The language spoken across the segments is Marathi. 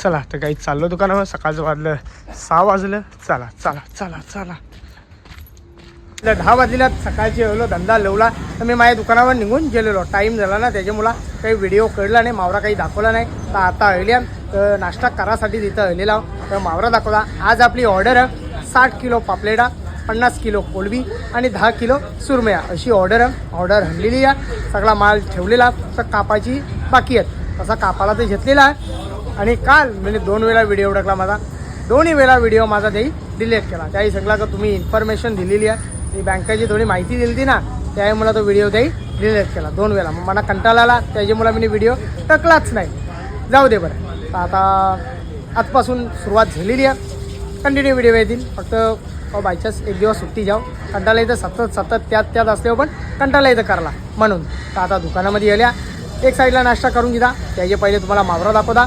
चला तर काही चाललो दुकानावर. सकाळचं वाजलं 6 वाजलं. चला चला चला चला 10 वाजलेला. सकाळची एवढं धंदा लवला तर मी माझ्या दुकानावर निघून गेलेलो. टाईम झाला ना त्याच्यामुळं काही व्हिडिओ कळला नाही, मावरा काही दाखवला नाही. तर आता अहिल्या तर नाश्ता करासाठी तिथं अहिलेला तर मावरा दाखवला. आज आपली ऑर्डर आहे 60 किलो पापलेटा, 50 किलो कोलबी आणि 10 किलो सुरमया अशी ऑर्डर आहे. ऑर्डर हल्लेली आहे. सगळा माल ठेवलेला तर कापाची बाकी आहेत. तसा कापाला तर घेतलेला आहे. आणि काल म्हणजे 2 वेळा व्हिडिओ टाकला माझा. दोन्ही वेळा व्हिडिओ माझा त्याही डिलीट केला. त्याही सगळं का तुम्ही इन्फॉर्मेशन दिलेली आहे, ती बँकेची थोडी माहिती दिली ती ना, त्यामुळे तो व्हिडिओ त्याही डिलीट केला 2 वेळा. मग मला कंटाळा आला त्याच्यामुळे मी व्हिडिओ टाकलाच नाही. जाऊ दे बरं. तर आता आजपासून सुरुवात झालेली आहे. कंटिन्यू व्हिडिओ येतील. फक्त बायचान्स एक दिवस सुट्टी जाऊ. कंटाळा येतं सतत त्यात असल्यावर पण कंटाळा येतं करायला म्हणून. तर आता दुकानामध्ये आल्या. एक साईडला नाश्ता करून घेता, त्याचे पहिले तुम्हाला मावरा दाखवता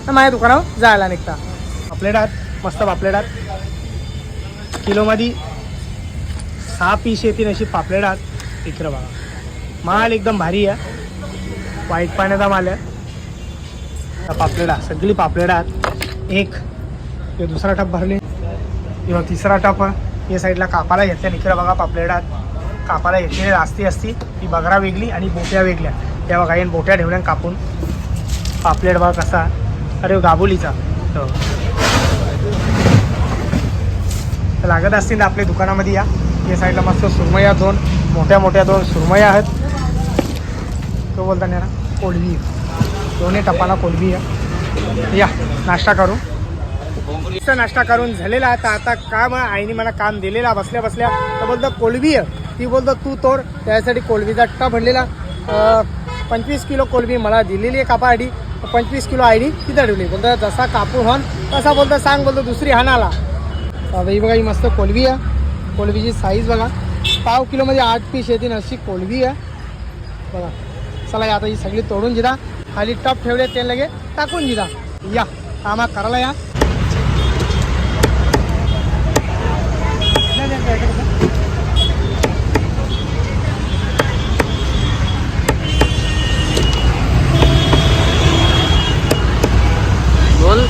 तर माझ्या दुकानावर जायला निघता. पापलेट आहेत मस्त. पापलेट आहेत किलोमध्ये 6 पीस येतील अशी पापलेट आहेत. इकडं बघा माल एकदम भारी आहे. व्हाईट पाण्याचा माल आहे. पापलेट आहे सगळी पापलेट आहेत. एक हे दुसरा टप भरले, किंवा तिसरा टप या साईडला कापाला घेतल्या. इकडं बघा पापलेट आहेत. कापाला घेतलेली जास्ती असती ती बगरा वेगळी आणि बोट्या वेगळ्या. त्या बघा येईन बोट्या ठेवल्या कापून. पापलेट बघा कसा, अरे गाबुलीचा तर लागत असतील आपल्या दुकानामध्ये या साईडला मस्त सुरमया 2 मोठ्या 2 सुरमया आहेत. तो बोलता नाही ना कोलबी, दोन्ही टपाला कोलबी आहे. या नाश्ता करू. नाश्ता करून झालेला आहे. तर आता काम आईने मला काम दिलेला बसल्या तर बोलतं कोलबी आहे. ती बोलतं तू तोड. त्यासाठी कोलबीचा टप भरलेला. 25 किलो कोलबी मला दिलेली आहे कापासाठी. 25 किलो आईने तिथं ठेवली. बोलतं जसा कापून हन तसा बोलतं सांग. बोलतो दुसरी हाणाला. आता ही बघा ही मस्त कोलबी आहे. कोलबीची साईज बघा 1/2 किलोमध्ये 8 पीस येतील अशी कोलबी आहे बघा. चला आता ही सगळी तोडून घेता. खाली टप ठेवले ते लगे टाकून घेता. या कामा करायला या. बोल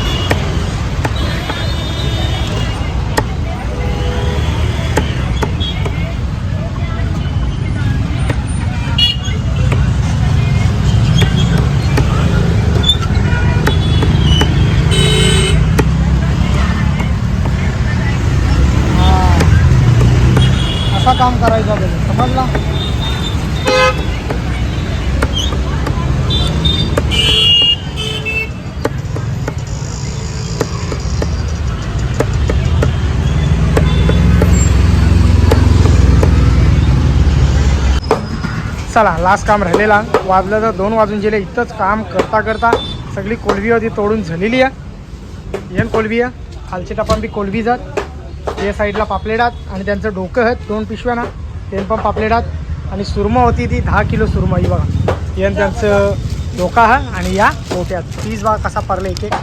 काम करायचं आपल्याला समजला. चला लास्ट काम राहिलेला. वाजलं तर 2 वाजून गेले. इथंच काम करता सगळी कोलबी होती तोडून झालेली आहे. येन कोलबी आहे. खालचे टपान बी कोलबी जात. या साईडला पापलेटात आणि त्यांचं डोकं आहेत 2 पिशव्या ना, ते पण पापलेटात. आणि सुरमा होती ती 10 किलो सुरमा. ही बघा येन त्यांचं डोका आहे. आणि या मोठ्यात पीस बघा कसा पडला एक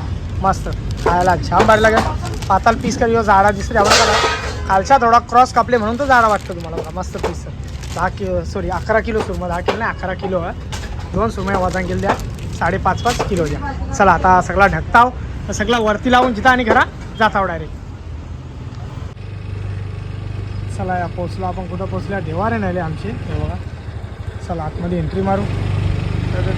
मस्त खायला छान भारी लागेल. पाताल पीस का जाडा दिसते आवडा. खालचा थोडा क्रॉस कापले म्हणून तो जाडा वाटतो तुम्हाला बघा. मस्त पीस 11 किलो सुरमा. 10 किलो नाही 11 किलो आहे. 2 सुरमया वजन गेल द्या 5.5 किलो द्या. चला आता सगळा ढकताव सगळा वरती लावून जिथं आणि घरा जाताव डायरेक्ट. चला या पोचलो आपण. कुठं पोचल्या देवारे नाही आमचे हे बघा. चला आतमध्ये एंट्री मारू.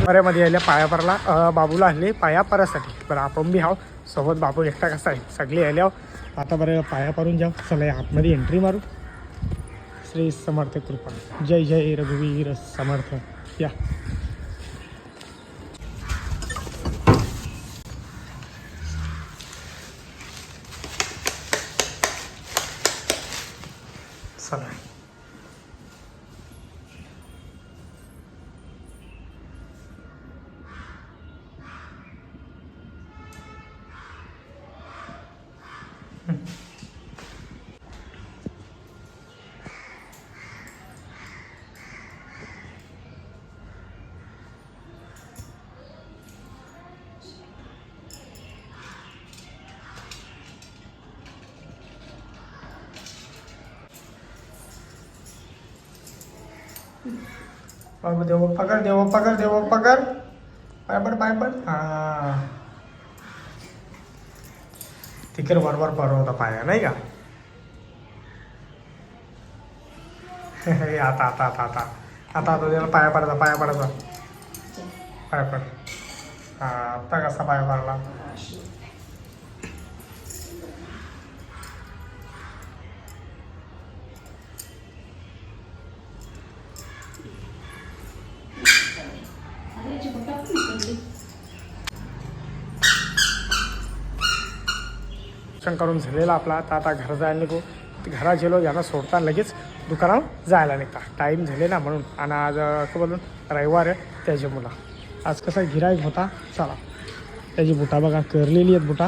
बऱ्यामध्ये आल्या पायापरला बाबूला आणले पायापरासाठी. बरं आपण बी हाव सोबत. बाबू एकटा कसा आहे सगळे आल्यावर आता बरं पाया परून जाऊ. चला या आतमध्ये एंट्री मारू. श्री समर्थ कृपा. जय जय रघुवीर समर्थ. या चला देव पकड देव पकड देव पकड पाय पड पाय पड. हां तिकडे बरोबर बरं होता पाया नाही का. आता आता आता आता आता आता त्याला पाया पडायचा पाया पडायचा पाया पड. हा आता कसा पाया पडला. करून झालेला आपला. तर आता घरा जायला निघू. घरात गेलो यांना सोडता लगेच दुकानावर जायला निघता. टाईम झाले ना म्हणून. आणि आज असं बोलून रविवार आहे त्याच्या मुला आज कसा गिराईक होता. चला त्याची बुटा बघा करलेली आहेत. बुटा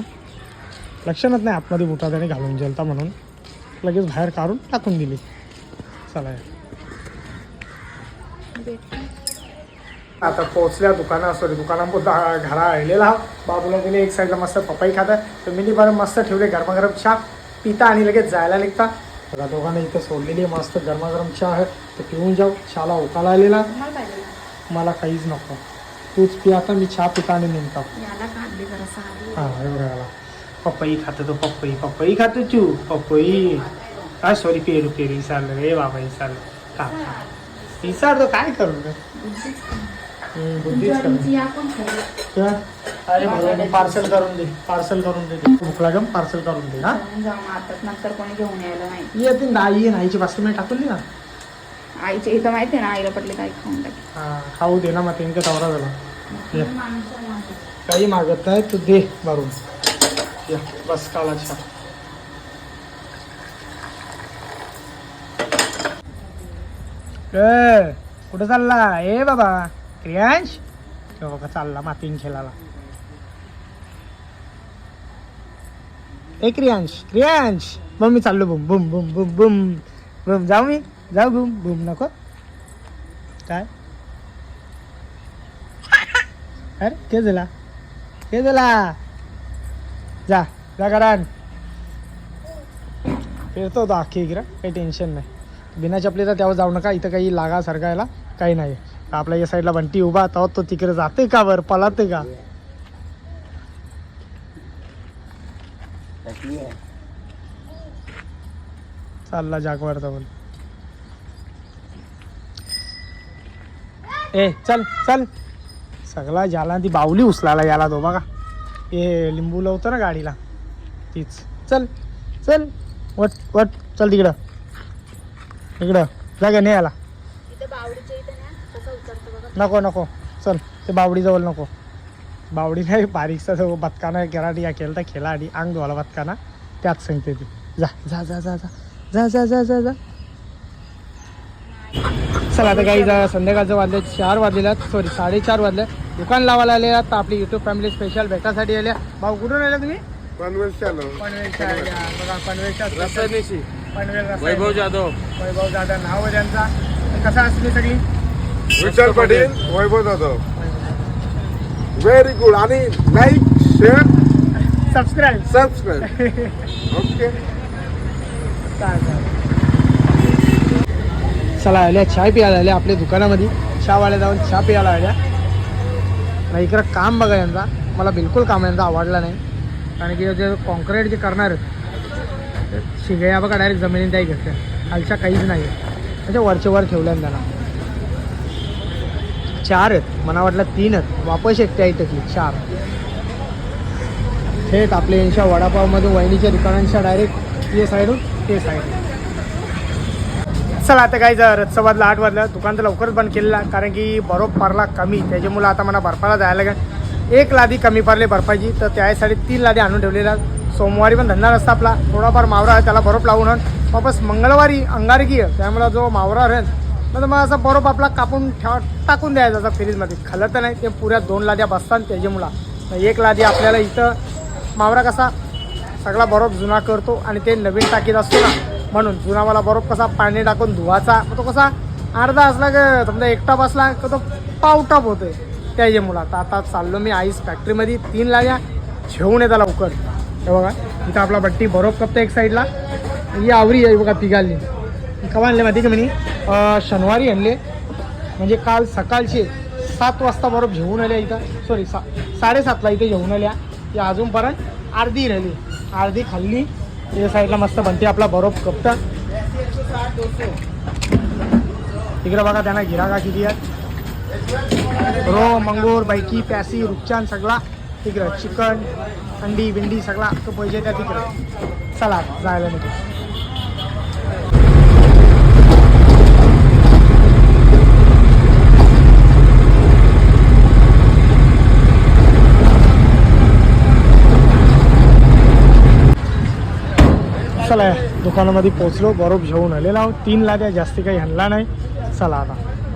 लक्षणच नाही आतमध्ये बुटा त्याने घालून गेलता म्हणून लगेच बाहेर काढून टाकून दिली. चला आता पोहोचल्या दुकाना. सॉरी दुकानापुरता घरा आलेला. बाबूला दिले एक साईडला मस्त पपई खातात. तर मी बरं मस्त ठेवले गरमागरम चहा पिता आणि लगेच जायला निघता. बघा दोघांना इथं सोडलेली आहे मस्त गरमागरम चहा आहे. तर पिऊन जाऊ. चहाला उकाला आलेला. मला काहीच नको तूच पी. आता मी चहा पिता आणि निघता. हां एवढं पपई खातो तो पपई पपई खातो तू पपई. काय सॉरी पेरू पेरू विसरलं रे बाबा विसरलं का विसरतो काय करू रे. अरे पार्सल करून दे पार्सल करून दे. भूक लागेल पार्सल करून दे. हा नंतर कोणी घेऊन यायला नाही. येते आई आईची पाच मिनिट टाकून दे ना. आईच्या इथं माहिती आहे ना आईला पटले काही खाऊन टाक. हा खाऊ दे ना मग त्यांचा दौरा झाला. काही मागत नाही तू दे भरून. या बस काला छा. कुठं चालला ए बाबा क्रियांश. बघा चालला मातीन खेळायला. ए क्रियांश क्रियांश मग मी चाललो बुम बुम बुम बुम बुम बुम. जाऊ मी जाऊ बुम बुम नको काय. अरे के झाला के झाला. जा जा घरान फिरतो होतो अख्खी इकडं काही टेन्शन नाही. बिना चपलीचा त्यावर जाऊ नका. इथं काही लागा सरकायला काही नाही. आपल्या या साईडला बंटी उभा तेव्हा तो तिकडे जाते का वर पळते का. चालला जागवार बोल. ए चल चल सगळा ज्याला ती बावली उचलायला याला तो बघा. हे लिंबू लावतो ना गाडीला तीच. चल चल वट वट चल तिकडं इकडं जागा नाही याला. नको नको चल ते बावडीजवळ नको. बावडी नाही बारीकसा जो बदकाना केराटी या केलं तर खेळा आधी अंग धुवाला बदकाना त्यात सांगते ती. जा जा जा जा जा जा जा जा जा. चला आता काही संध्याकाळचं वाजले 4 वाजलेला. सॉरी 4:30 वाजले. दुकान लावायला आलेला. तर आपली युट्यूब फॅमिली स्पेशल भेटासाठी आल्या. भाऊ कुठून आल्या तुम्ही. पनवेलच्या बघा पनवेलच्या पनवेल वैभव जाधव नाव आहे त्यांचा. कसा असते सगळी विशाल पाटील वैभव जाधव. Very good. आणि लाईक शेअर सबस्क्राईब ओके. चला आल्या चहा प्यायला आल्या आपल्या दुकानामध्ये. चहावाल्या जाऊन चहा प्यायला आल्या. नाही इकडं काम बघा यांचा. मला बिलकुल काम यांचा आवडला नाही. कारण की जे कॉन्क्रीट जे करणार शिगया बघा डायरेक्ट जमिनीत काही घेतल्या. खालच्या काहीच नाही म्हणजे वरचे वर ठेवल्या त्यांना. 4 आहेत मला वाटलं 3 आहेत. वापस एकटे आहे त्यातली 4. थेट आपल्या यांच्या वडापावमध्ये वहिनीच्या दुकानांच्या डायरेक्ट ते साईडून ते साईड. चला आता काय रस्ता वाजला 8 वाजला. दुकान तर लवकरच बंद केलेला कारण की बर्फ पडला कमी. त्याच्यामुळं आता मला बर्फाला जायला लागेल. 1 लादी कमी पडले बर्फाची. तर त्यासाठी 3 लादी आणून ठेवलेल्या. सोमवारी पण धंदा नसता आपला. थोडाफार मावरा आहे त्याला बर्फ लावून वापस मंगळवारी अंगारकी आहे त्यामुळं जो मावरा राहील तर मग असा बर्फ आपला कापून टाकून द्यायचा असा फ्रीजमध्ये. खाल्लं तर नाही ते पुऱ्या 2 लाद्या बसतात त्याच्यामुळं. 1 लादी आपल्याला इथं मावरा कसा सगळा बर्फ जुना करतो आणि ते नवीन टाकीत असतो ना म्हणून जुनावाला बर्फ कसा पाणी टाकून धुवाचा. मग तो कसा अर्धा असला की समजा एकटा बसला की तो पावटाप होतोय त्याच्यामुळं. आता चाललो मी आईस फॅक्टरीमध्ये 3 लाद्या घेऊन येतात लवकर. हे बघा इथं आपला बट्टी बर्फ कपता एक साईडला. ही आवरी आहे बघा पिघालली. केव्हा आणले माहिती का म्हणे शनिवारी आणले. म्हणजे काल सकाळचे 7 वाजता बरोबर घेऊन आल्या इथं. सॉरी 7:30ला इथे घेऊन आल्या. ती अजूनपर्यंत अर्धी राहिली. अर्धी खाल्ली. या साईडला मस्त बनते आपला बरोबर कप्ता. तिकडे बघा त्यांना गिरागा किती आहेत. रो मंगूर बैकी प्यासी रुपचान सगळा तिकडं. चिकन अंडी बिंडी सगळा तो पाहिजे त्या तिकडं. चला जायला निघू. चला दुकानामध्ये पोचलो. बरोबर घेऊन आलेला आहोत. 3 लाद्या जास्ती काही हल्ला नाही. चला आता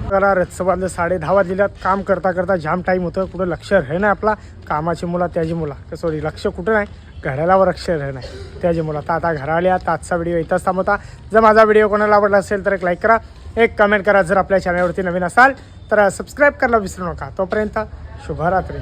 करा. रत्सबादलं 10:30 वाजलेल्यात. काम करता करता जाम टाईम होतं. कुठं लक्ष राहे ना आपला कामाची मुला त्याची मुला सॉरी लक्ष कुठं नाही घराला लक्ष राहे नाही त्याची मुला. तर आता घरा आल्या. तर आजचा व्हिडिओ इथंच थांबवता. जर माझा व्हिडिओ कोणाला आवडला असेल तर एक लाईक करा, एक कमेंट करा. जर आपल्या चॅनलवरती नवीन असाल तर सबस्क्राईब करायला विसरू नका. तोपर्यंत शुभरात्री.